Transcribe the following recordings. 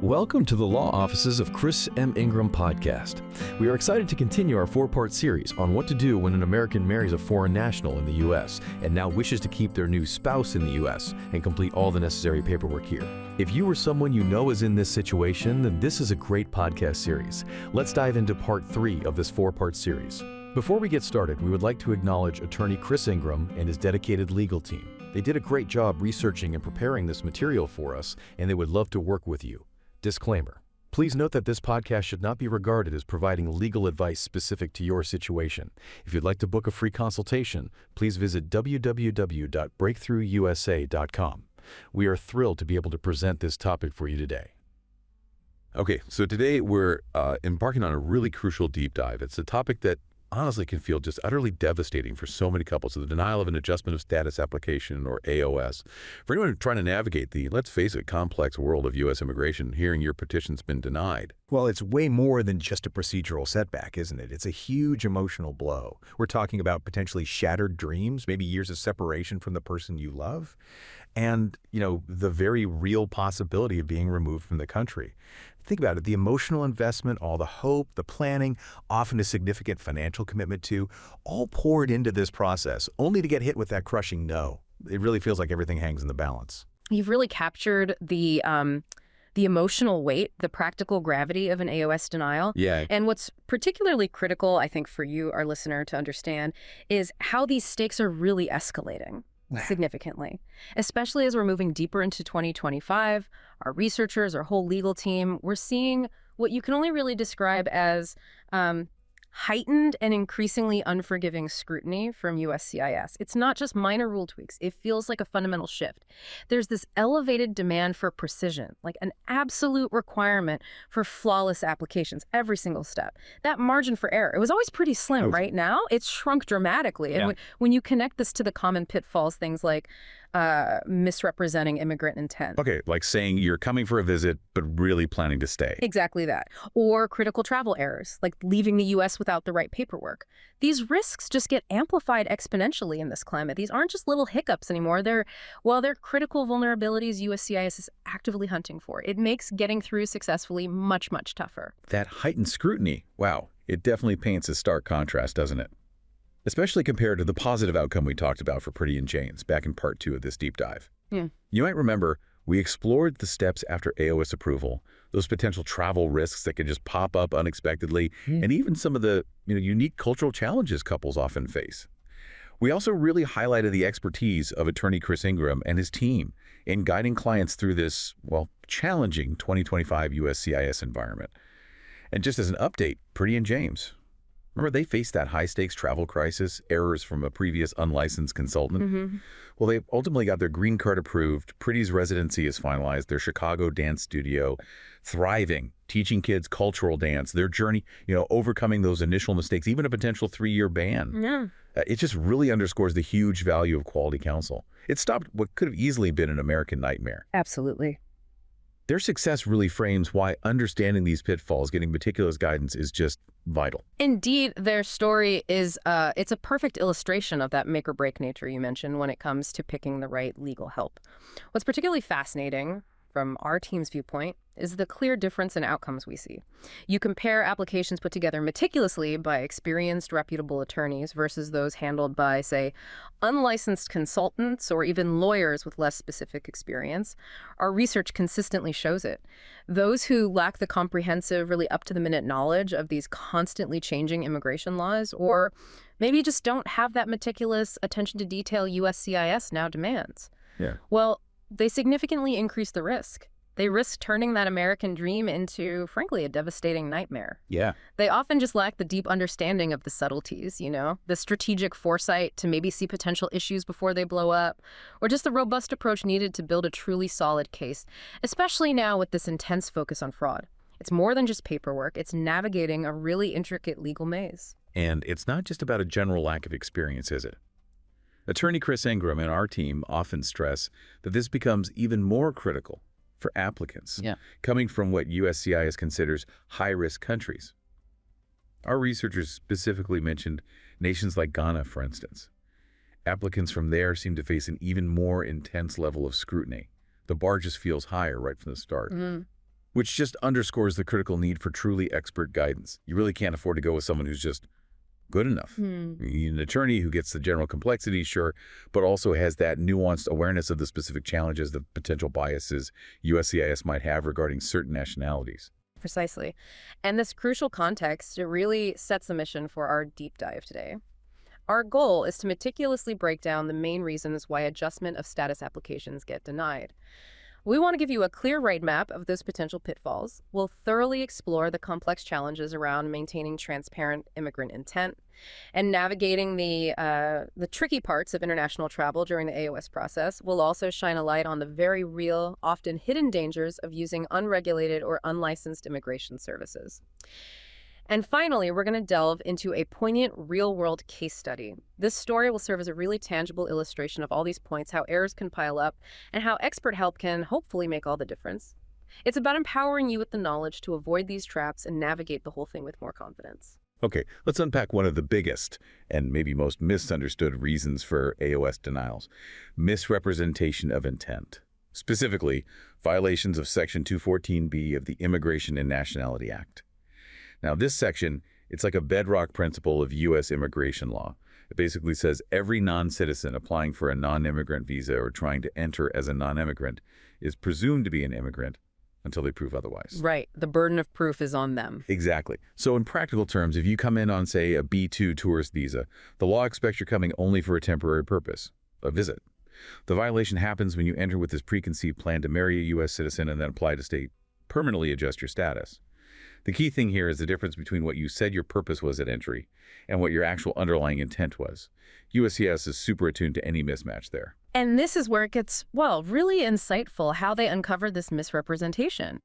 Welcome to the Law Offices of Chris M. Ingram podcast. We are excited to continue our four-part series on what to do when an American marries a foreign national in the U.S. and now wishes to keep their new spouse in the U.S. and complete all the necessary paperwork here. If you or someone you know is in this situation, then this is a great podcast series. Let's dive into part 3 of this four-part series. Before we get started, we would like to acknowledge attorney Chris Ingram and his dedicated legal team. They did a great job researching and preparing this material for us, and they would love to work with you. Disclaimer. Please note that this podcast should not be regarded as providing legal advice specific to your situation. If you'd like to book a free consultation, please visit www.breakthroughusa.com. We are thrilled to be able to present this topic for you today. Okay, so today we're embarking on a really crucial deep dive. It's a topic that honestly can feel just utterly devastating for so many couples. So the denial of an adjustment of status application, or AOS. For anyone trying to navigate the, let's face it, complex world of U.S. immigration, hearing your petition's been denied. Well, it's way more than just a procedural setback, isn't it? It's a huge emotional blow. We're talking about potentially shattered dreams, maybe years of separation from the person you love, and, the very real possibility of being removed from the country. Think about it, the emotional investment, all the hope, the planning, often a significant financial commitment too, all poured into this process, only to get hit with that crushing no. It really feels like everything hangs in the balance. You've really captured the emotional weight, the practical gravity of an AOS denial. Yeah. And what's particularly critical, I think, for you, our listener, to understand is how these stakes are really escalating significantly, especially as we're moving deeper into 2025. Our researchers, our whole legal team, we're seeing what you can only really describe as heightened and increasingly unforgiving scrutiny from USCIS. It's not just minor rule tweaks. It feels like a fundamental shift. There's this elevated demand for precision, like an absolute requirement for flawless applications, every single step. That margin for error, it was always pretty slim. Right now, it's shrunk dramatically. And when you connect this to the common pitfalls, things like misrepresenting immigrant intent. Okay, like saying you're coming for a visit, but really planning to stay. Exactly that. Or critical travel errors, like leaving the U.S. without the right paperwork. These risks just get amplified exponentially in this climate. These aren't just little hiccups anymore. They're critical vulnerabilities USCIS is actively hunting for. It makes getting through successfully much, much tougher. That heightened scrutiny, wow, it definitely paints a stark contrast, doesn't it? Especially compared to the positive outcome we talked about for Pretty and James back in part 2 of this deep dive. Yeah. You might remember we explored the steps after AOS approval, those potential travel risks that can just pop up unexpectedly, and even some of the unique cultural challenges couples often face. We also really highlighted the expertise of attorney Chris Ingram and his team in guiding clients through this, challenging 2025 USCIS environment. And just as an update, Pretty and James, remember, they faced that high-stakes travel crisis, errors from a previous unlicensed consultant? Well, they ultimately got their green card approved, Pretty's residency is finalized, their Chicago dance studio, thriving, teaching kids cultural dance, their journey, overcoming those initial mistakes, even a potential 3-year ban. Yeah. It just really underscores the huge value of quality counsel. It stopped what could have easily been an American nightmare. Absolutely. Their success really frames why understanding these pitfalls, getting meticulous guidance, is just vital. Indeed, their story is it's a perfect illustration of that make or break nature you mentioned when it comes to picking the right legal help. What's particularly fascinating from our team's viewpoint is the clear difference in outcomes we see. You compare applications put together meticulously by experienced, reputable attorneys versus those handled by, say, unlicensed consultants or even lawyers with less specific experience. Our research consistently shows it. Those who lack the comprehensive, really up-to-the-minute knowledge of these constantly changing immigration laws, or maybe just don't have that meticulous attention to detail USCIS now demands. Well, they significantly increase the risk. They risk turning that American dream into, frankly, a devastating nightmare. Yeah. They often just lack the deep understanding of the subtleties, the strategic foresight to maybe see potential issues before they blow up, or just the robust approach needed to build a truly solid case, especially now with this intense focus on fraud. It's more than just paperwork. It's navigating a really intricate legal maze. And it's not just about a general lack of experience, is it? Attorney Chris Ingram and our team often stress that this becomes even more critical for applicants coming from what USCIS considers high-risk countries. Our researchers specifically mentioned nations like Ghana, for instance. Applicants from there seem to face an even more intense level of scrutiny. The bar just feels higher right from the start. which just underscores the critical need for truly expert guidance. You really can't afford to go with someone who's just good enough. You need an attorney who gets the general complexity, sure, but also has that nuanced awareness of the specific challenges, the potential biases USCIS might have regarding certain nationalities. Precisely. And this crucial context, it really sets the mission for our deep dive today. Our goal is to meticulously break down the main reasons why adjustment of status applications get denied. We want to give you a clear roadmap of those potential pitfalls. We'll thoroughly explore the complex challenges around maintaining transparent immigrant intent and navigating the tricky parts of international travel during the AOS process. We'll also shine a light on the very real, often hidden dangers of using unregulated or unlicensed immigration services. And finally, we're going to delve into a poignant real-world case study. This story will serve as a really tangible illustration of all these points, how errors can pile up, and how expert help can hopefully make all the difference. It's about empowering you with the knowledge to avoid these traps and navigate the whole thing with more confidence. Okay, let's unpack one of the biggest and maybe most misunderstood reasons for AOS denials: misrepresentation of intent. Specifically, violations of Section 214B of the Immigration and Nationality Act. Now, this section, it's like a bedrock principle of U.S. immigration law. It basically says every non-citizen applying for a non-immigrant visa or trying to enter as a non-immigrant is presumed to be an immigrant until they prove otherwise. Right. The burden of proof is on them. Exactly. So in practical terms, if you come in on, say, a B2 tourist visa, the law expects you're coming only for a temporary purpose, a visit. The violation happens when you enter with this preconceived plan to marry a U.S. citizen and then apply to state permanently adjust your status. The key thing here is the difference between what you said your purpose was at entry and what your actual underlying intent was. USCIS is super attuned to any mismatch there. And this is where it gets, well, really insightful how they uncover this misrepresentation.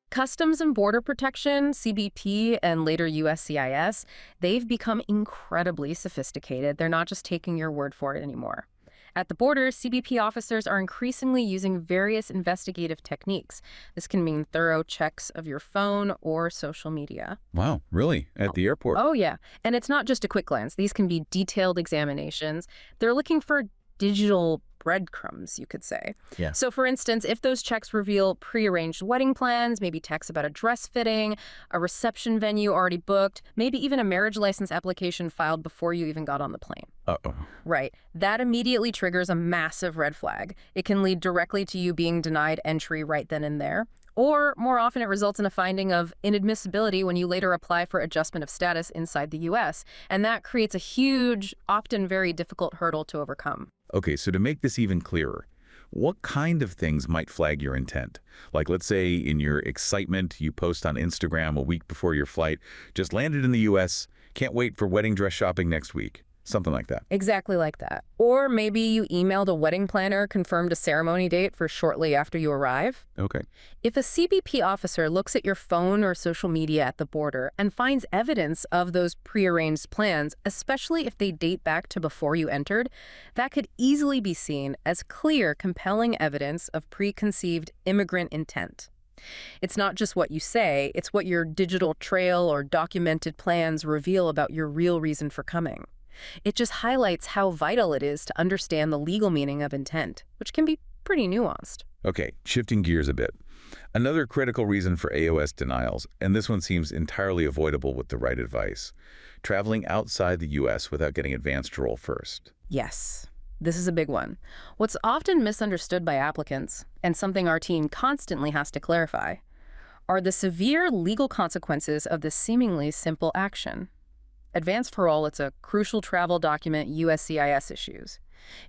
Customs and Border Protection, CBP, and later USCIS, they've become incredibly sophisticated. They're not just taking your word for it anymore. At the border, CBP officers are increasingly using various investigative techniques. This can mean thorough checks of your phone or social media. Wow, really? At the airport? Oh, yeah. And it's not just a quick glance. These can be detailed examinations. They're looking for digital breadcrumbs, you could say. Yeah. So, for instance, if those checks reveal prearranged wedding plans, maybe texts about a dress fitting, a reception venue already booked, maybe even a marriage license application filed before you even got on the plane. Uh-oh. Right. That immediately triggers a massive red flag. It can lead directly to you being denied entry right then and there. Or, more often, it results in a finding of inadmissibility when you later apply for adjustment of status inside the U.S. And that creates a huge, often very difficult hurdle to overcome. Okay, so to make this even clearer, what kind of things might flag your intent? Like, let's say in your excitement, you post on Instagram a week before your flight, just landed in the U.S., can't wait for wedding dress shopping next week. Something like that. Exactly like that. Or maybe you emailed a wedding planner, confirmed a ceremony date for shortly after you arrive. Okay. If a CBP officer looks at your phone or social media at the border and finds evidence of those prearranged plans, especially if they date back to before you entered, that could easily be seen as clear, compelling evidence of preconceived immigrant intent. It's not just what you say, it's what your digital trail or documented plans reveal about your real reason for coming. It just highlights how vital it is to understand the legal meaning of intent, which can be pretty nuanced. Okay, shifting gears a bit. Another critical reason for AOS denials, and this one seems entirely avoidable with the right advice: traveling outside the U.S. without getting advance parole first. Yes, this is a big one. What's often misunderstood by applicants, and something our team constantly has to clarify, are the severe legal consequences of this seemingly simple action. Advance Parole, it's a crucial travel document USCIS issues.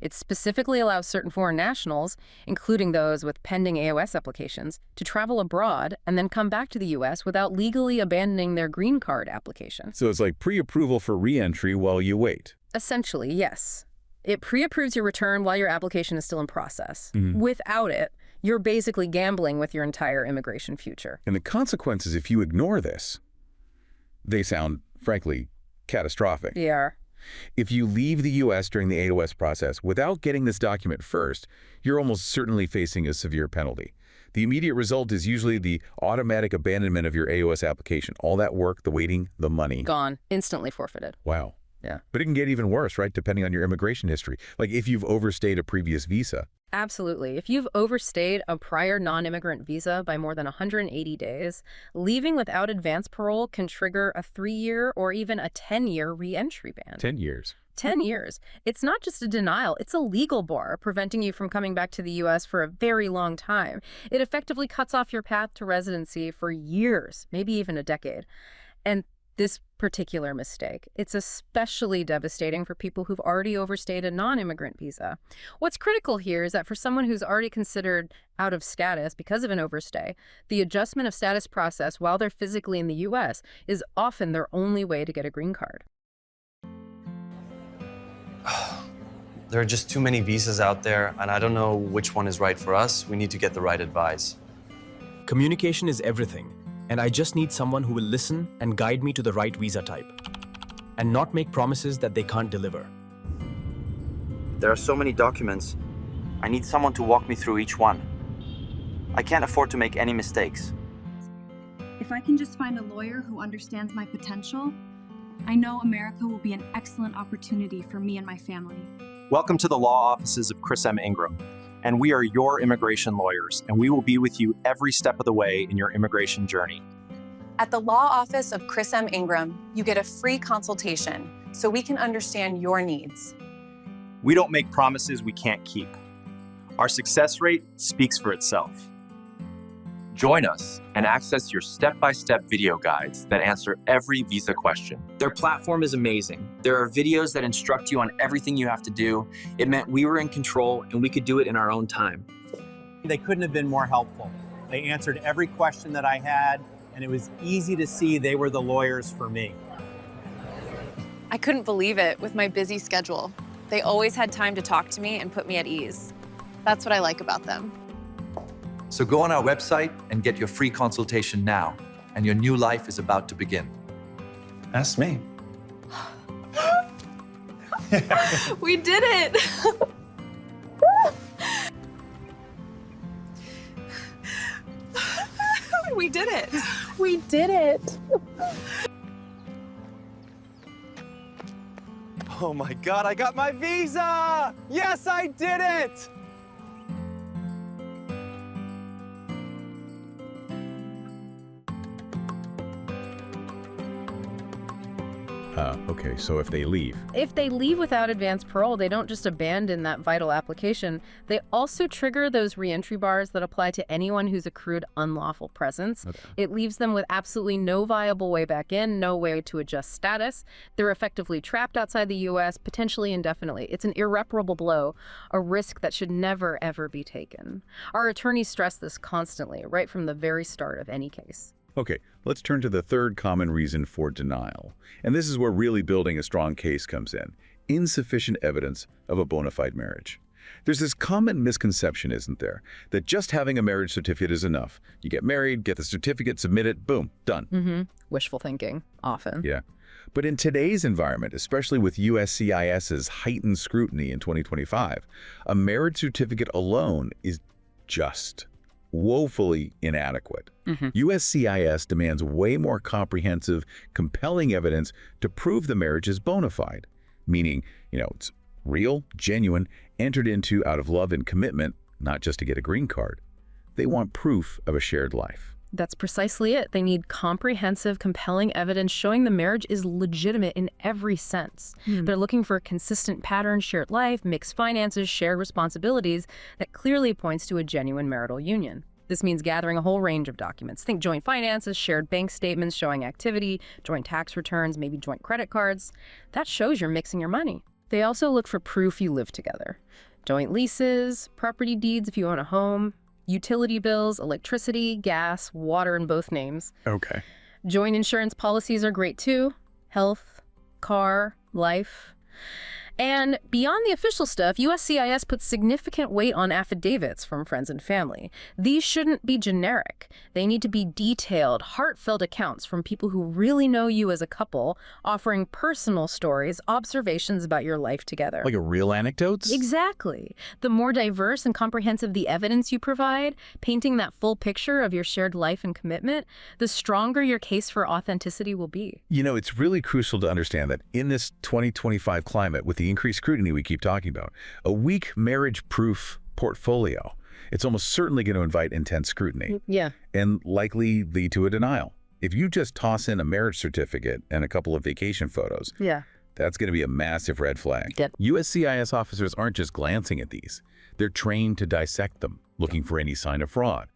It specifically allows certain foreign nationals, including those with pending AOS applications, to travel abroad and then come back to the U.S. without legally abandoning their green card application. So it's like pre-approval for re-entry while you wait. Essentially, yes. It pre-approves your return while your application is still in process. Without it, you're basically gambling with your entire immigration future. And the consequences if you ignore this, they sound, frankly, catastrophic. They are. If you leave the U.S. during the AOS process without getting this document first, you're almost certainly facing a severe penalty. The immediate result is usually the automatic abandonment of your AOS application. All that work, the waiting, the money. Gone. Instantly forfeited. Wow. Yeah. But it can get even worse, right, depending on your immigration history. Like if you've overstayed a previous visa. Absolutely. If you've overstayed a prior non-immigrant visa by more than 180 days, leaving without advance parole can trigger a 3-year or even a 10-year re-entry ban. 10 years. 10 years. It's not just a denial, it's a legal bar preventing you from coming back to the U.S. for a very long time. It effectively cuts off your path to residency for years, maybe even a decade. And this particular mistake, it's especially devastating for people who've already overstayed a non-immigrant visa. What's critical here is that for someone who's already considered out of status because of an overstay, the adjustment of status process while they're physically in the U.S. is often their only way to get a green card. There are just too many visas out there, and I don't know which one is right for us. We need to get the right advice. Communication is everything, and I just need someone who will listen and guide me to the right visa type, and not make promises that they can't deliver. There are so many documents. I need someone to walk me through each one. I can't afford to make any mistakes. If I can just find a lawyer who understands my potential, I know America will be an excellent opportunity for me and my family. Welcome to the law offices of Chris M. Ingram, and we are your immigration lawyers, and we will be with you every step of the way in your immigration journey. At the law office of Chris M. Ingram, you get a free consultation so we can understand your needs. We don't make promises we can't keep. Our success rate speaks for itself. Join us and access your step-by-step video guides that answer every visa question. Their platform is amazing. There are videos that instruct you on everything you have to do. It meant we were in control and we could do it in our own time. They couldn't have been more helpful. They answered every question that I had, and it was easy to see they were the lawyers for me. I couldn't believe it with my busy schedule. They always had time to talk to me and put me at ease. That's what I like about them. So go on our website and get your free consultation now, and your new life is about to begin. Ask me. We did it! We did it! We did it! Oh my God, I got my visa! Yes, I did it! Okay, so if they leave. If they leave without advance parole, they don't just abandon that vital application. They also trigger those reentry bars that apply to anyone who's accrued unlawful presence. Okay. It leaves them with absolutely no viable way back in, no way to adjust status. They're effectively trapped outside the U.S., potentially indefinitely. It's an irreparable blow, a risk that should never, ever be taken. Our attorneys stress this constantly, right from the very start of any case. Okay, let's turn to the third common reason for denial. And this is where really building a strong case comes in. Insufficient evidence of a bona fide marriage. There's this common misconception, isn't there, that just having a marriage certificate is enough. You get married, get the certificate, submit it, boom, done. Wishful thinking, often. Yeah. But in today's environment, especially with USCIS's heightened scrutiny in 2025, a marriage certificate alone is just woefully inadequate. USCIS demands way more comprehensive, compelling evidence to prove the marriage is bona fide, meaning, it's real, genuine, entered into out of love and commitment, not just to get a green card. They want proof of a shared life. That's precisely it. They need comprehensive, compelling evidence showing the marriage is legitimate in every sense. They're looking for a consistent pattern, shared life, mixed finances, shared responsibilities that clearly points to a genuine marital union. This means gathering a whole range of documents. Think joint finances, shared bank statements showing activity, joint tax returns, maybe joint credit cards. That shows you're mixing your money. They also look for proof you live together. Joint leases, property deeds if you own a home, utility bills, electricity, gas, water in both names. Okay. Joint insurance policies are great too. Health, car, life. And beyond the official stuff, USCIS puts significant weight on affidavits from friends and family. These shouldn't be generic. They need to be detailed, heartfelt accounts from people who really know you as a couple, offering personal stories, observations about your life together. Like a real anecdotes? Exactly. The more diverse and comprehensive the evidence you provide, painting that full picture of your shared life and commitment, the stronger your case for authenticity will be. You know, it's really crucial to understand that in this 2025 climate, with the increased scrutiny we keep talking about, a weak marriage-proof portfolio, it's almost certainly going to invite intense scrutiny. Yeah. And likely lead to a denial. If you just toss in a marriage certificate and a couple of vacation photos, Yeah. that's going to be a massive red flag. Yep. USCIS officers aren't just glancing at these. They're trained to dissect them, looking for any sign of fraud.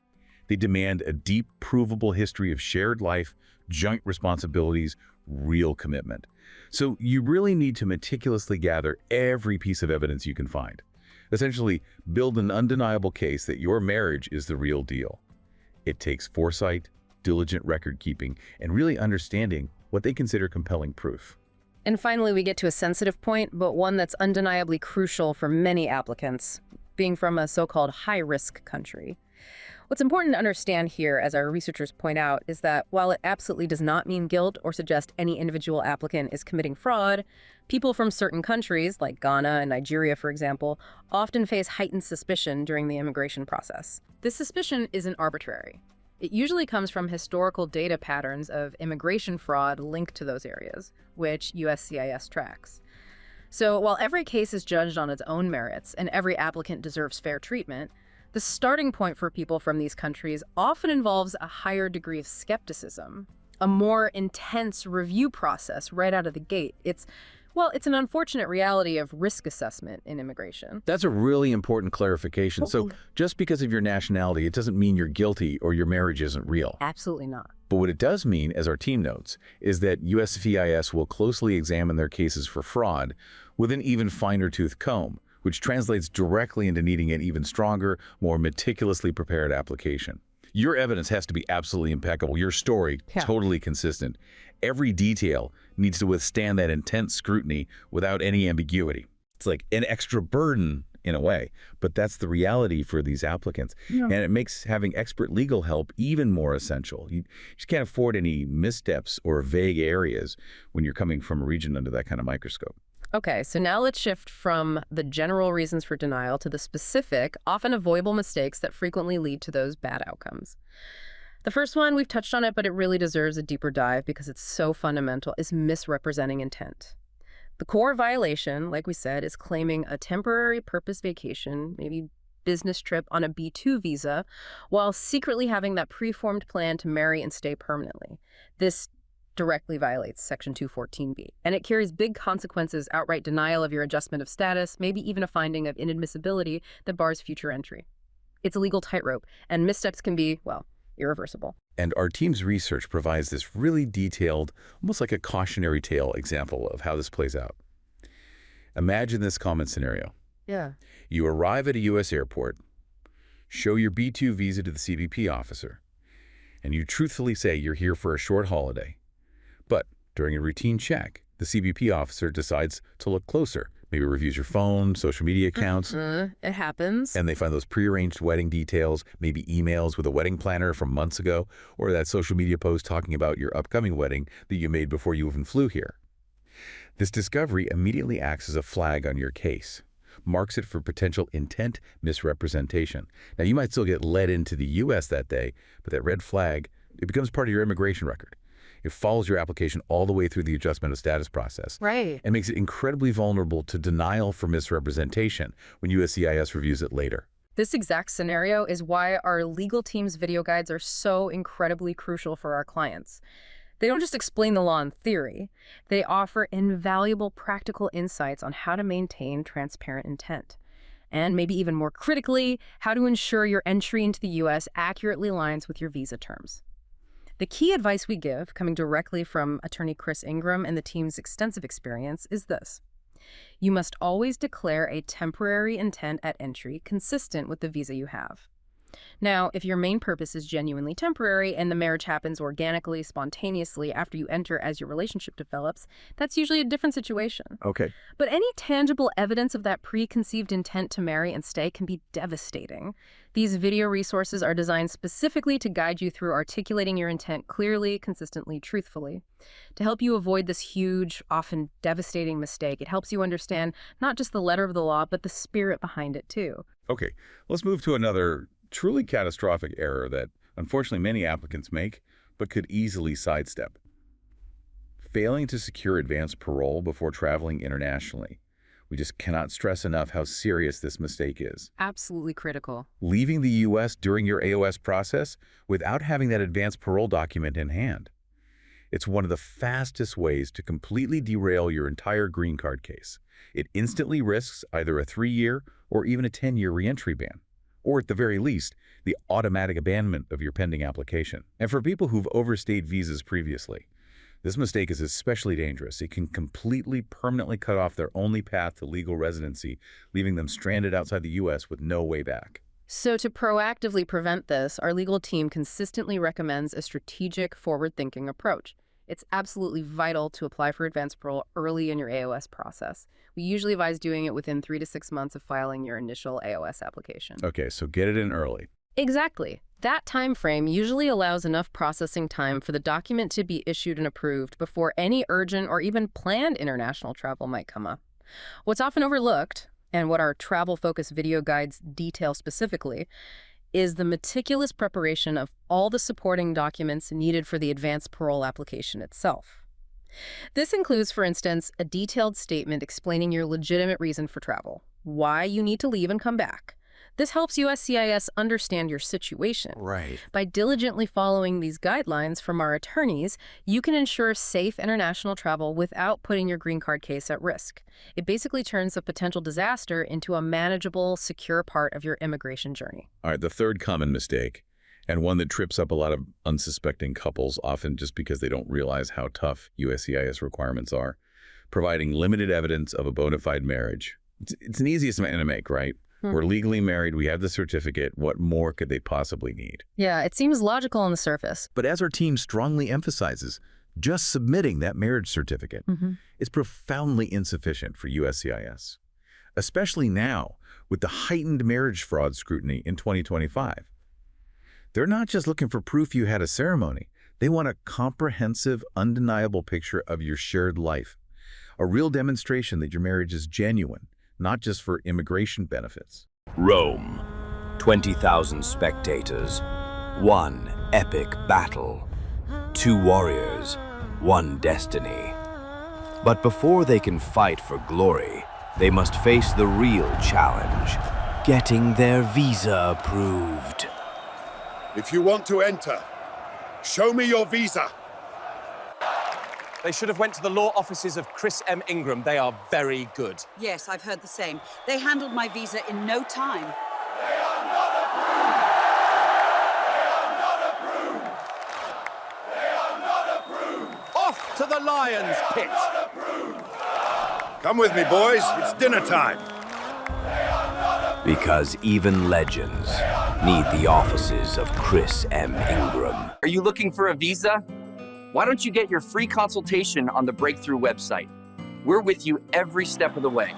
They demand a deep, provable history of shared life, joint responsibilities, real commitment. So you really need to meticulously gather every piece of evidence you can find. Essentially, build an undeniable case that your marriage is the real deal. It takes foresight, diligent record keeping, and really understanding what they consider compelling proof. And finally, we get to a sensitive point, but one that's undeniably crucial for many applicants, being from a so-called high-risk country. What's important to understand here, as our researchers point out, is that while it absolutely does not mean guilt or suggest any individual applicant is committing fraud, people from certain countries, like Ghana and Nigeria, for example, often face heightened suspicion during the immigration process. This suspicion isn't arbitrary. It usually comes from historical data patterns of immigration fraud linked to those areas, which USCIS tracks. So while every case is judged on its own merits and every applicant deserves fair treatment, the starting point for people from these countries often involves a higher degree of skepticism, a more intense review process right out of the gate. It's an unfortunate reality of risk assessment in immigration. That's a really important clarification. So just because of your nationality, it doesn't mean you're guilty or your marriage isn't real. Absolutely not. But what it does mean, as our team notes, is that USCIS will closely examine their cases for fraud with an even finer tooth comb, which translates directly into needing an even stronger, more meticulously prepared application. Your evidence has to be absolutely impeccable. Your story, totally consistent. Every detail needs to withstand that intense scrutiny without any ambiguity. It's like an extra burden in a way, but that's the reality for these applicants. Yeah. And it makes having expert legal help even more essential. You just can't afford any missteps or vague areas when you're coming from a region under that kind of microscope. Okay, so now let's shift from the general reasons for denial to the specific, often avoidable mistakes that frequently lead to those bad outcomes. The first one, we've touched on it, but it really deserves a deeper dive because it's so fundamental, is misrepresenting intent. The core violation, like we said, is claiming a temporary purpose vacation, maybe business trip on a B2 visa, while secretly having that preformed plan to marry and stay permanently. This directly violates Section 214B, and it carries big consequences: outright denial of your adjustment of status, maybe even a finding of inadmissibility that bars future entry. It's a legal tightrope, and missteps can be, well, irreversible. And our team's research provides this really detailed, almost like a cautionary tale example of how this plays out. Imagine this common scenario. Yeah. You arrive at a U.S. airport, show your B2 visa to the CBP officer, and you truthfully say you're here for a short holiday. But during a routine check, the CBP officer decides to look closer, maybe reviews your phone, social media accounts. It happens. And they find those prearranged wedding details, maybe emails with a wedding planner from months ago, or that social media post talking about your upcoming wedding that you made before you even flew here. This discovery immediately acts as a flag on your case, marks it for potential intent misrepresentation. Now, you might still get led into the U.S. that day, but that red flag, it becomes part of your immigration record. It follows your application all the way through the adjustment of status process. Right. And makes it incredibly vulnerable to denial for misrepresentation when USCIS reviews it later. This exact scenario is why our legal team's video guides are so incredibly crucial for our clients. They don't just explain the law in theory. They offer invaluable practical insights on how to maintain transparent intent. And maybe even more critically, how to ensure your entry into the U.S. accurately aligns with your visa terms. The key advice we give, coming directly from attorney Chris Ingram and the team's extensive experience, is this. You must always declare a temporary intent at entry consistent with the visa you have. Now, if your main purpose is genuinely temporary and the marriage happens organically, spontaneously after you enter as your relationship develops, that's usually a different situation. Okay. But any tangible evidence of that preconceived intent to marry and stay can be devastating. These video resources are designed specifically to guide you through articulating your intent clearly, consistently, truthfully. To help you avoid this huge, often devastating mistake, it helps you understand not just the letter of the law, but the spirit behind it too. Okay, let's move to another truly catastrophic error that unfortunately many applicants make, but could easily sidestep. Failing to secure advance parole before traveling internationally. We just cannot stress enough how serious this mistake is. Absolutely critical. Leaving the U.S. during your AOS process without having that advance parole document in hand. It's one of the fastest ways to completely derail your entire green card case. It instantly risks either a 3-year or even a 10-year reentry ban, or at the very least, the automatic abandonment of your pending application. And for people who've overstayed visas previously, this mistake is especially dangerous. It can completely, permanently cut off their only path to legal residency, leaving them stranded outside the U.S. with no way back. So to proactively prevent this, our legal team consistently recommends a strategic, forward-thinking approach. It's absolutely vital to apply for advance parole early in your AOS process. We usually advise doing it within 3 to 6 months of filing your initial AOS application. Okay, so get it in early. Exactly. That time frame usually allows enough processing time for the document to be issued and approved before any urgent or even planned international travel might come up. What's often overlooked, and what our travel-focused video guides detail specifically, is the meticulous preparation of all the supporting documents needed for the advance parole application itself. This includes, for instance, a detailed statement explaining your legitimate reason for travel, why you need to leave and come back. This helps USCIS understand your situation. Right. By diligently following these guidelines from our attorneys, you can ensure safe international travel without putting your green card case at risk. It basically turns a potential disaster into a manageable, secure part of your immigration journey. All right, the third common mistake, and one that trips up a lot of unsuspecting couples, often just because they don't realize how tough USCIS requirements are, providing limited evidence of a bona fide marriage. It's an easiest man to make, right? We're legally married, we have the certificate, what more could they possibly need? Yeah, it seems logical on the surface. But as our team strongly emphasizes, just submitting that marriage certificate is profoundly insufficient for USCIS, especially now with the heightened marriage fraud scrutiny in 2025. They're not just looking for proof you had a ceremony. They want a comprehensive, undeniable picture of your shared life, a real demonstration that your marriage is genuine, not just for immigration benefits. Rome, 20,000 spectators, one epic battle, 2 warriors, one destiny. But before they can fight for glory, they must face the real challenge, getting their visa approved. If you want to enter, show me your visa. They should have went to the law offices of Chris M. Ingram. They are very good. Yes, I've heard the same. They handled my visa in no time. They are not approved! They are not approved! Off to the Lions Pit! Come with me, boys. It's dinner time. Because even legends need the offices of Chris M. Ingram. Are you looking for a visa? Why don't you get your free consultation on the Breakthrough website? We're with you every step of the way.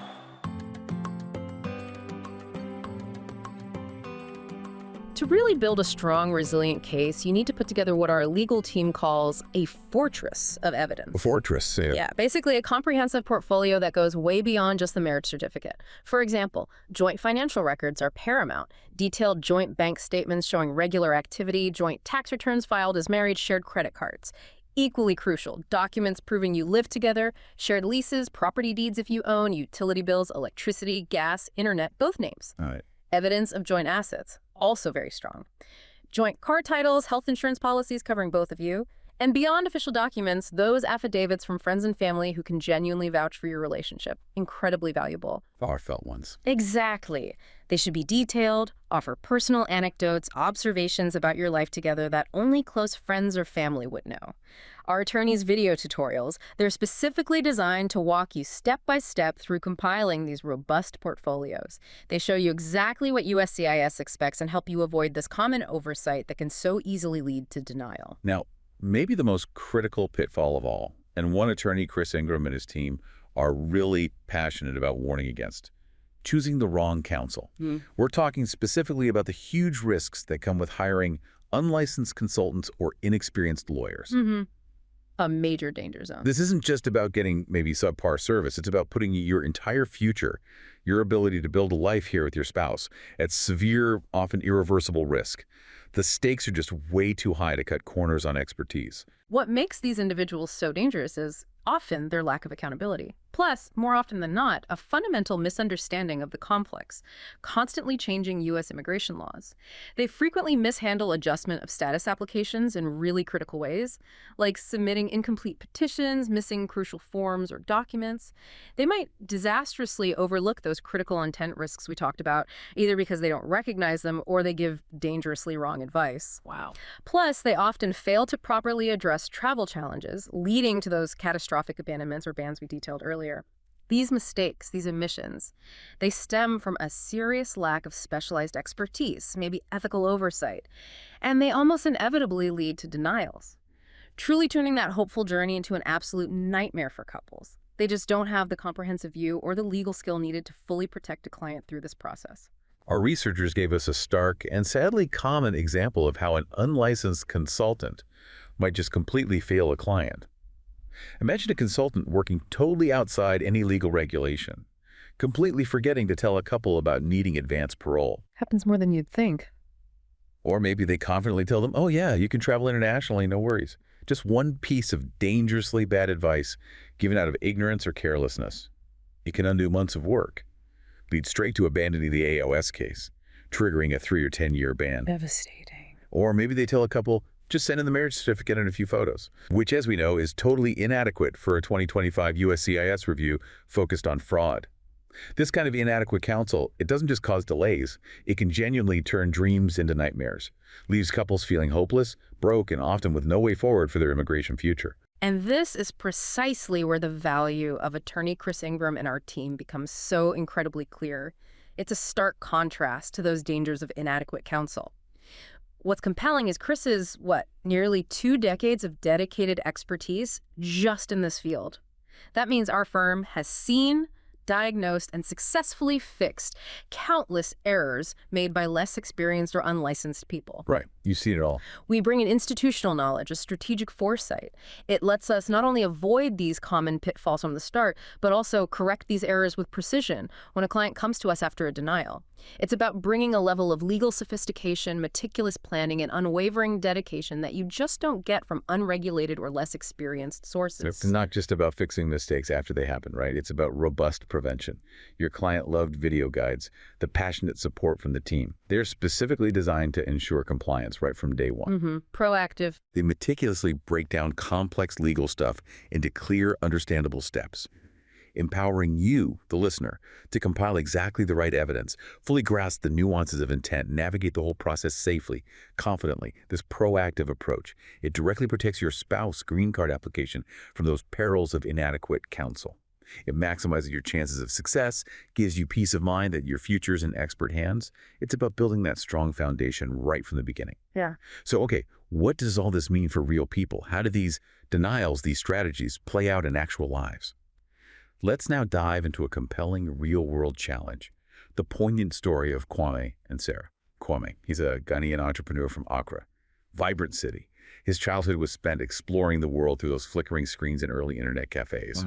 To really build a strong, resilient case, you need to put together what our legal team calls a fortress of evidence. A fortress, yeah. Yeah, basically a comprehensive portfolio that goes way beyond just the marriage certificate. For example, joint financial records are paramount. Detailed joint bank statements showing regular activity, joint tax returns filed as married, shared credit cards. Equally crucial, documents proving you live together, shared leases, property deeds if you own, utility bills, electricity, gas, internet, both names. All right. Evidence of joint assets, also very strong. Joint car titles, health insurance policies covering both of you, And beyond official documents, those affidavits from friends and family who can genuinely vouch for your relationship, incredibly valuable. Heartfelt ones. Exactly. They should be detailed, offer personal anecdotes, observations about your life together that only close friends or family would know. Our attorneys' video tutorials, they're specifically designed to walk you step by step through compiling these robust portfolios. They show you exactly what USCIS expects and help you avoid this common oversight that can so easily lead to denial. Now, maybe the most critical pitfall of all, and one attorney, Chris Ingram, and his team are really passionate about warning against: choosing the wrong counsel. We're talking specifically about the huge risks that come with hiring unlicensed consultants or inexperienced lawyers. A major danger zone. This isn't just about getting maybe subpar service. It's about putting your entire future, your ability to build a life here with your spouse, at severe, often irreversible risk. The stakes are just way too high to cut corners on expertise. What makes these individuals so dangerous is often their lack of accountability. Plus, more often than not, a fundamental misunderstanding of the complex, constantly changing U.S. immigration laws. They frequently mishandle adjustment of status applications in really critical ways, like submitting incomplete petitions, missing crucial forms or documents. They might disastrously overlook those critical intent risks we talked about, either because they don't recognize them or they give dangerously wrong advice. Wow. Plus, they often fail to properly address travel challenges, leading to those catastrophic abandonments or bans we detailed earlier. These mistakes, these omissions, they stem from a serious lack of specialized expertise, maybe ethical oversight, and they almost inevitably lead to denials, truly turning that hopeful journey into an absolute nightmare for couples. They just don't have the comprehensive view or the legal skill needed to fully protect a client through this process. Our researchers gave us a stark and sadly common example of how an unlicensed consultant might just completely fail a client. Imagine a consultant working totally outside any legal regulation, completely forgetting to tell a couple about needing advance parole. Happens more than you'd think. Or maybe they confidently tell them, oh yeah, you can travel internationally, no worries. Just one piece of dangerously bad advice given out of ignorance or carelessness. It can undo months of work, lead straight to abandoning the AOS case, triggering a 3 or 10-year ban. Devastating. Or maybe they tell a couple, just send in the marriage certificate and a few photos, which, as we know, is totally inadequate for a 2025 USCIS review focused on fraud. This kind of inadequate counsel, it doesn't just cause delays, it can genuinely turn dreams into nightmares, leaves couples feeling hopeless, broke, and often with no way forward for their immigration future. And this is precisely where the value of attorney Chris Ingram and our team becomes so incredibly clear. It's a stark contrast to those dangers of inadequate counsel. What's compelling is Chris's, nearly 2 decades of dedicated expertise just in this field. That means our firm has seen, diagnosed, and successfully fixed countless errors made by less experienced or unlicensed people. Right. You've seen it all. We bring in institutional knowledge, a strategic foresight. It lets us not only avoid these common pitfalls from the start, but also correct these errors with precision when a client comes to us after a denial. It's about bringing a level of legal sophistication, meticulous planning, and unwavering dedication that you just don't get from unregulated or less experienced sources. It's not just about fixing mistakes after they happen, right? It's about robust prevention. Your client-loved video guides, the passionate support from the team. They're specifically designed to ensure compliance right from day one. Proactive. They meticulously break down complex legal stuff into clear, understandable steps, empowering you, the listener, to compile exactly the right evidence, fully grasp the nuances of intent, navigate the whole process safely, confidently. This proactive approach, it directly protects your spouse green card application from those perils of inadequate counsel. It maximizes your chances of success, gives you peace of mind that your future's in expert hands. It's about building that strong foundation right from the beginning. Yeah. So, okay, what does all this mean for real people? How do these denials, these strategies, play out in actual lives? Let's now dive into a compelling real-world challenge, the poignant story of Kwame and Sarah. Kwame, he's a Ghanaian entrepreneur from Accra, vibrant city. His childhood was spent exploring the world through those flickering screens in early internet cafes.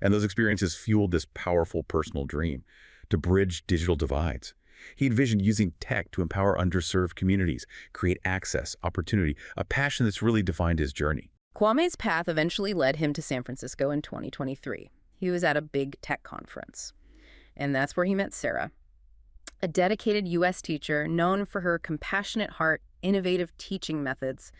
And those experiences fueled this powerful personal dream to bridge digital divides. He envisioned using tech to empower underserved communities, create access, opportunity, a passion that's really defined his journey. Kwame's path eventually led him to San Francisco in 2023. He was at a big tech conference, and that's where he met Sarah, a dedicated U.S. teacher known for her compassionate heart, innovative teaching methods,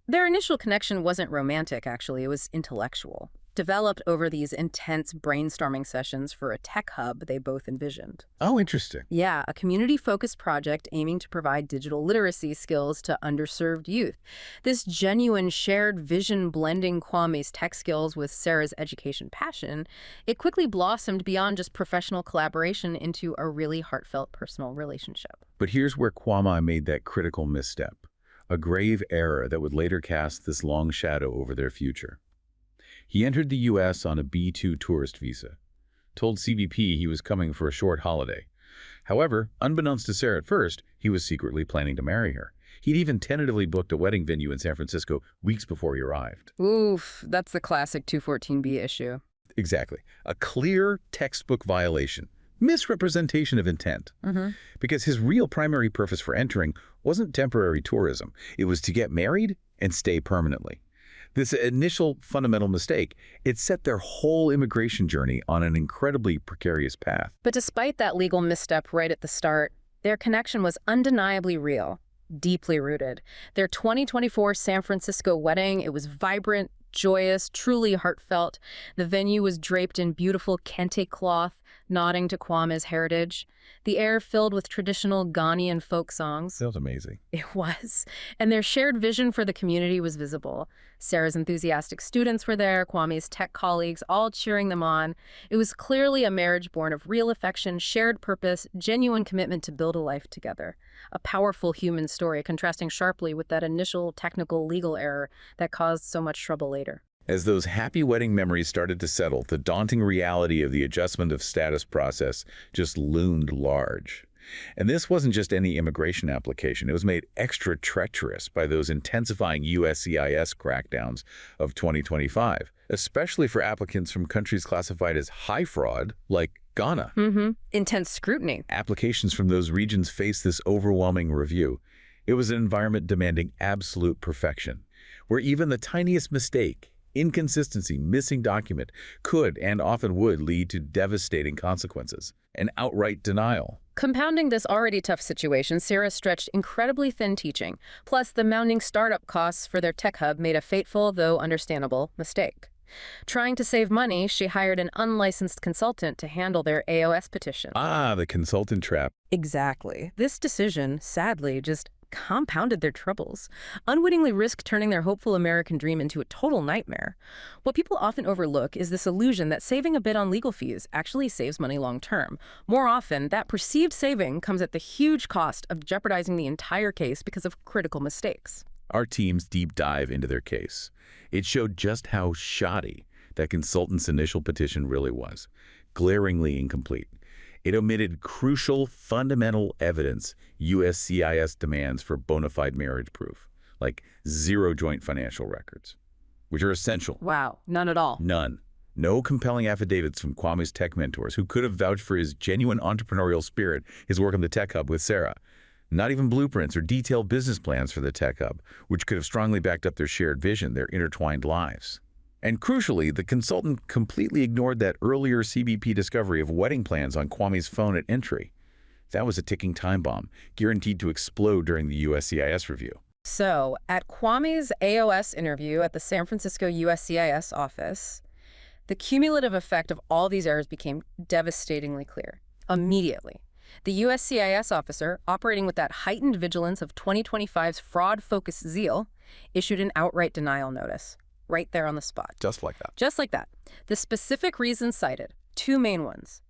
Their initial connection wasn't romantic, actually. It was intellectual, developed over these intense brainstorming sessions for a tech hub they both envisioned. Oh, interesting. Yeah, a community-focused project aiming to provide digital literacy skills to underserved youth. This genuine shared vision blending Kwame's tech skills with Sarah's education passion, it quickly blossomed beyond just professional collaboration into a really heartfelt personal relationship. But here's where Kwame made that critical misstep, a grave error that would later cast this long shadow over their future. He entered the U.S. on a B-2 tourist visa, told CBP he was coming for a short holiday. However, unbeknownst to Sarah at first, he was secretly planning to marry her. He'd even tentatively booked a wedding venue in San Francisco weeks before he arrived. Oof, that's the classic 214B issue. Exactly. A clear textbook violation. Misrepresentation of intent. Because his real primary purpose for entering wasn't temporary tourism. It was to get married and stay permanently. This initial fundamental mistake, it set their whole immigration journey on an incredibly precarious path. But despite that legal misstep right at the start, their connection was undeniably real, deeply rooted. Their 2024 San Francisco wedding, it was vibrant, joyous, truly heartfelt. The venue was draped in beautiful kente cloth, nodding to Kwame's heritage. The air filled with traditional Ghanaian folk songs. That was amazing. It was. And their shared vision for the community was visible. Sarah's enthusiastic students were there, Kwame's tech colleagues, all cheering them on. It was clearly a marriage born of real affection, shared purpose, genuine commitment to build a life together. A powerful human story, contrasting sharply with that initial technical legal error that caused so much trouble later. As those happy wedding memories started to settle, the daunting reality of the adjustment of status process just loomed large. And this wasn't just any immigration application. It was made extra treacherous by those intensifying USCIS crackdowns of 2025, especially for applicants from countries classified as high fraud, like Ghana. Intense scrutiny. Applications from those regions faced this overwhelming review. It was an environment demanding absolute perfection, where even the tiniest mistake, inconsistency, missing document could and often would lead to devastating consequences, and outright denial. Compounding this already tough situation, Sarah stretched incredibly thin teaching. Plus, the mounting startup costs for their tech hub made a fateful, though understandable, mistake. Trying to save money, she hired an unlicensed consultant to handle their AOS petition. Ah, the consultant trap. Exactly. This decision, sadly, just compounded their troubles, unwittingly risked turning their hopeful American dream into a total nightmare. What people often overlook is this illusion that saving a bit on legal fees actually saves money long term. More often, that perceived saving comes at the huge cost of jeopardizing the entire case because of critical mistakes. Our team's deep dive into their case, it showed just how shoddy that consultant's initial petition really was, glaringly incomplete. It omitted crucial, fundamental evidence USCIS demands for bona fide marriage proof, like zero joint financial records, which are essential. Wow, none at all. None. No compelling affidavits from Kwame's tech mentors, who could have vouched for his genuine entrepreneurial spirit, his work on the tech hub with Sarah. Not even blueprints or detailed business plans for the tech hub, which could have strongly backed up their shared vision, their intertwined lives. And crucially, the consultant completely ignored that earlier CBP discovery of wedding plans on Kwame's phone at entry. That was a ticking time bomb, guaranteed to explode during the USCIS review. So, at Kwame's AOS interview at the San Francisco USCIS office, the cumulative effect of all these errors became devastatingly clear. Immediately, the USCIS officer, operating with that heightened vigilance of 2025's fraud-focused zeal, issued an outright denial notice. Right there on the spot. Just like that. Just like that. The specific reasons cited, two main ones.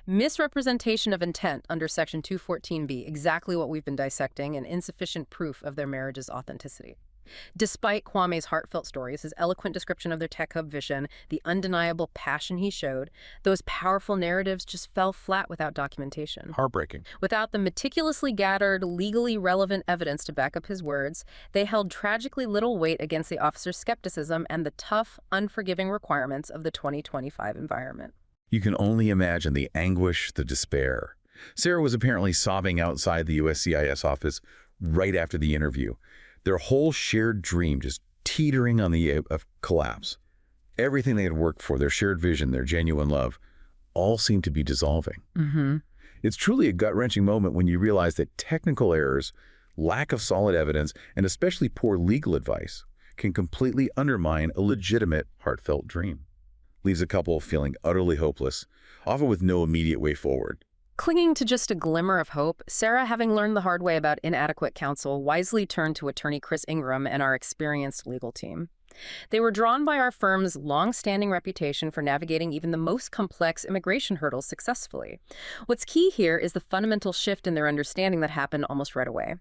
Misrepresentation of intent under Section 214B, exactly what we've been dissecting, and insufficient proof of their marriage's authenticity. Despite Kwame's heartfelt stories, his eloquent description of their tech hub vision, the undeniable passion he showed, those powerful narratives just fell flat without documentation. Heartbreaking. Without the meticulously gathered, legally relevant evidence to back up his words, they held tragically little weight against the officer's skepticism and the tough, unforgiving requirements of the 2025 environment. You can only imagine the anguish, the despair. Sarah was apparently sobbing outside the USCIS office right after the interview. Their whole shared dream just teetering on the edge of collapse. Everything they had worked for, their shared vision, their genuine love, all seemed to be dissolving. It's truly a gut-wrenching moment when you realize that technical errors, lack of solid evidence, and especially poor legal advice can completely undermine a legitimate, heartfelt dream. Leaves a couple feeling utterly hopeless, often with no immediate way forward. Clinging to just a glimmer of hope, Sarah, having learned the hard way about inadequate counsel, wisely turned to attorney Chris Ingram and our experienced legal team. They were drawn by our firm's long-standing reputation for navigating even the most complex immigration hurdles successfully. What's key here is the fundamental shift in their understanding that happened almost right away.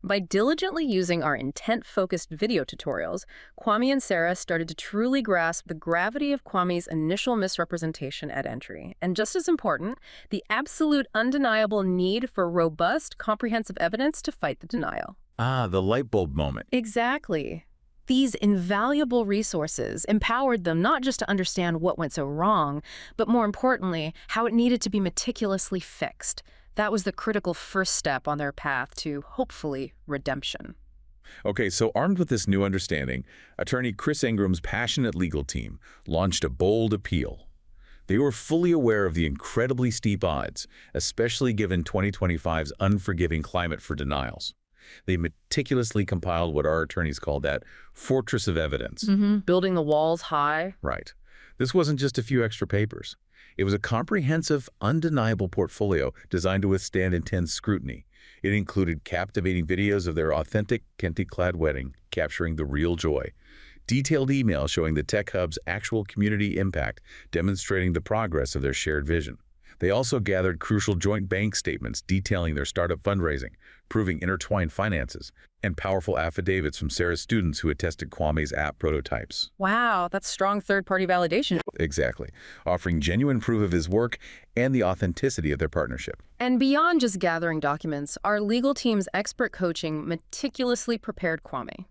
By diligently using our intent-focused video tutorials, Kwame and Sarah started to truly grasp the gravity of Kwame's initial misrepresentation at entry, and just as important, the absolute undeniable need for robust, comprehensive evidence to fight the denial. Ah, the light bulb moment. Exactly. These invaluable resources empowered them not just to understand what went so wrong, but more importantly, how it needed to be meticulously fixed. That was the critical first step on their path to, hopefully, redemption. Okay, so armed with this new understanding, attorney Chris Ingram's passionate legal team launched a bold appeal. They were fully aware of the incredibly steep odds, especially given 2025's unforgiving climate for denials. They meticulously compiled what our attorneys called that fortress of evidence. Building the walls high. Right. This wasn't just a few extra papers. It was a comprehensive, undeniable portfolio designed to withstand intense scrutiny. It included captivating videos of their authentic Kente-clad wedding, capturing the real joy. Detailed emails showing the tech hub's actual community impact, demonstrating the progress of their shared vision. They also gathered crucial joint bank statements detailing their startup fundraising, proving intertwined finances, and powerful affidavits from Sarah's students who attested Kwame's app prototypes. Wow, that's strong third-party validation. Exactly, offering genuine proof of his work and the authenticity of their partnership. And beyond just gathering documents, our legal team's expert coaching meticulously prepared Kwame.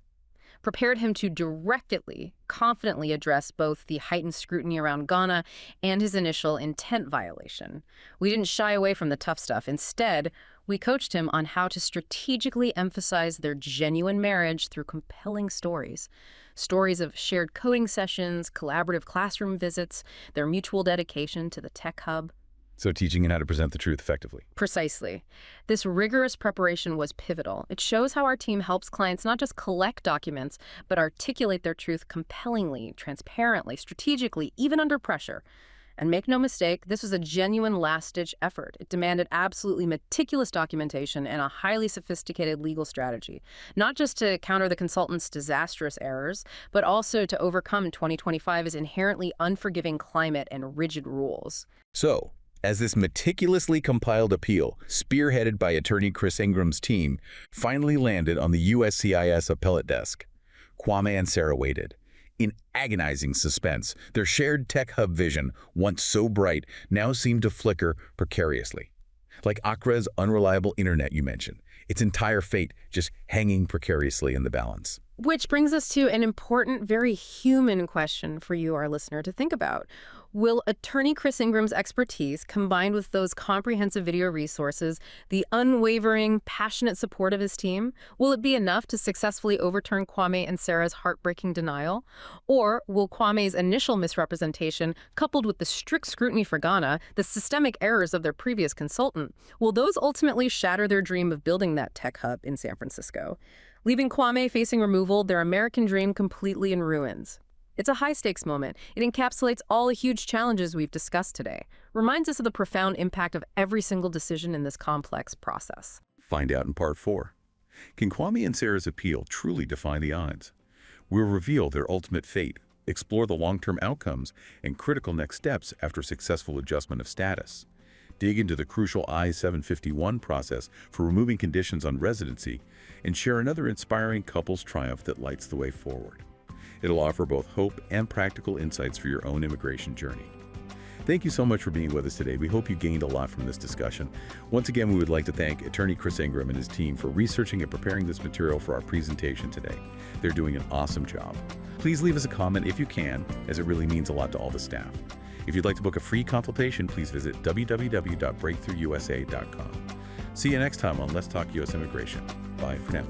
Prepared him to directly, confidently address both the heightened scrutiny around Ghana and his initial intent violation. We didn't shy away from the tough stuff. Instead, we coached him on how to strategically emphasize their genuine marriage through compelling stories. Stories of shared coding sessions, collaborative classroom visits, their mutual dedication to the tech hub. So teaching him how to present the truth effectively. Precisely. This rigorous preparation was pivotal. It shows how our team helps clients not just collect documents, but articulate their truth compellingly, transparently, strategically, even under pressure. And make no mistake, this was a genuine last-ditch effort. It demanded absolutely meticulous documentation and a highly sophisticated legal strategy, not just to counter the consultant's disastrous errors, but also to overcome 2025's inherently unforgiving climate and rigid rules. So, as this meticulously compiled appeal, spearheaded by attorney Chris Ingram's team, finally landed on the USCIS appellate desk, Kwame and Sarah waited. In agonizing suspense, their shared tech hub vision, once so bright, now seemed to flicker precariously. Like Accra's unreliable internet you mentioned, its entire fate just hanging precariously in the balance. Which brings us to an important, very human question for you, our listener, to think about. Will attorney Chris Ingram's expertise, combined with those comprehensive video resources, the unwavering, passionate support of his team, will it be enough to successfully overturn Kwame and Sarah's heartbreaking denial? Or will Kwame's initial misrepresentation, coupled with the strict scrutiny for Ghana, the systemic errors of their previous consultant, will those ultimately shatter their dream of building that tech hub in San Francisco, leaving Kwame facing removal, their American dream completely in ruins? It's a high-stakes moment. It encapsulates all the huge challenges we've discussed today, reminds us of the profound impact of every single decision in this complex process. Find out in Part 4. Can Kwame and Sarah's appeal truly defy the odds? We'll reveal their ultimate fate, explore the long-term outcomes, and critical next steps after successful adjustment of status. Dig into the crucial I-751 process for removing conditions on residency, and share another inspiring couple's triumph that lights the way forward. It'll offer both hope and practical insights for your own immigration journey. Thank you so much for being with us today. We hope you gained a lot from this discussion. Once again, we would like to thank attorney Chris Ingram and his team for researching and preparing this material for our presentation today. They're doing an awesome job. Please leave us a comment if you can, as it really means a lot to all the staff. If you'd like to book a free consultation, please visit www.breakthroughusa.com. See you next time on Let's Talk U.S. Immigration. Bye for now.